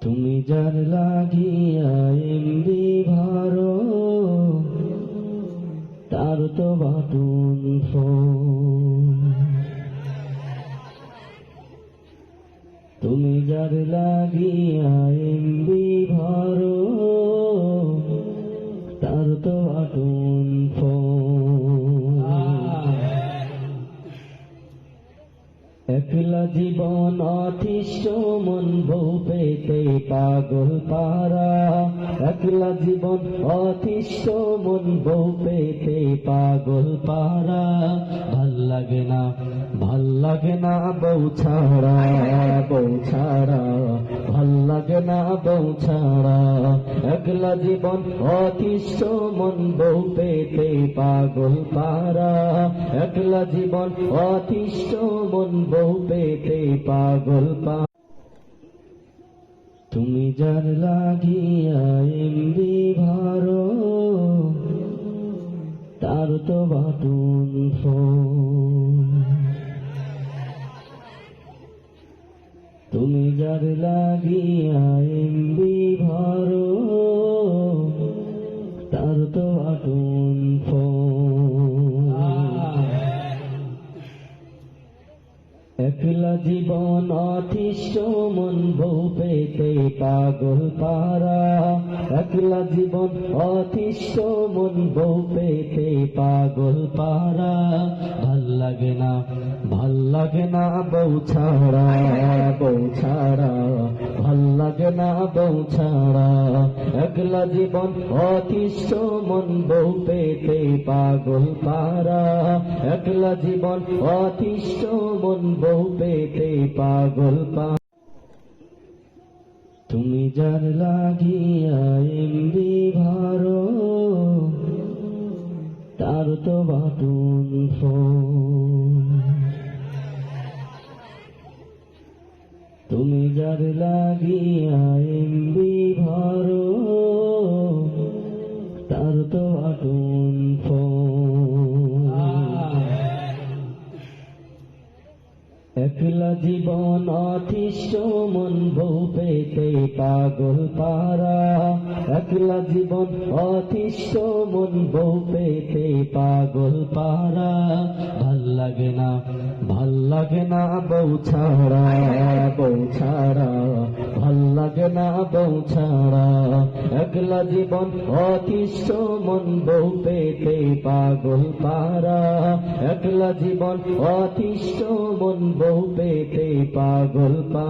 তুমি যার লাগিয়া এমবি ভারো তার তো বাটুন ফোন। তুমি যার লাগিয়া এমবি ভারো তার তো বাটুন ফোন। একলা জীবন অতিষ্ঠ মন বউ পেতে পাগল পারা। একলা জীবন অতিষ্ঠ মন বউ পেতে পাগল পারা। ভাল লাগে না বউ ছাড়া, বউ ছাড়া ভাল লাগে না বউ ছাড়া। একলা জীবন অতিষ্ঠ মন বউ পেতে পাগল পারা। একলা জীবন অতিষ্ঠ মন বউ পেতে পাগল পা। তুমি যার লাগিয়া এমবি ভারো তার তো বাটুন ফোন। তুমি যার লাগিয়া এমবি ভারো তার তো বাটুন ফোন। একলা জীবন অতিষ্ঠ মন বউ পেতে পাগল পারা। একলা জীবন অতিষ্ঠ মন বউ পেতে পাগল পারা। ভাল লাগে না বউ ছাড়া, বউ ছাড়া ভাল লাগে না বউ ছাড়া। একলা জীবন অতিষ্ঠ মন বউ পেতে পাগল পারা। একলা জীবন অতিষ্ঠ মন বউ পেতে পাগল পা। তুমি যার লাগিয়া এমবি ভারো তার তো বাটুন ফোন। তুমি যার লাগিয়া এমবি ভারো তার তো বাটুন ফোন। একলা জীবন অতিষ্ঠ মন বউ পেতে পাগল পারা। একলা জীবন অতিষ্ঠ মন বউ পেতে পাগল পারা। ভাল লাগে না বউ ছাড়া, বউ ছাড়া ভাল লাগে না বউ ছাড়া। একলা জীবন অতিষ্ঠ মন বউ পেতে পাগল পারা। একলা জীবন অতিষ্ঠ মন বউ পেতে পাগল পা।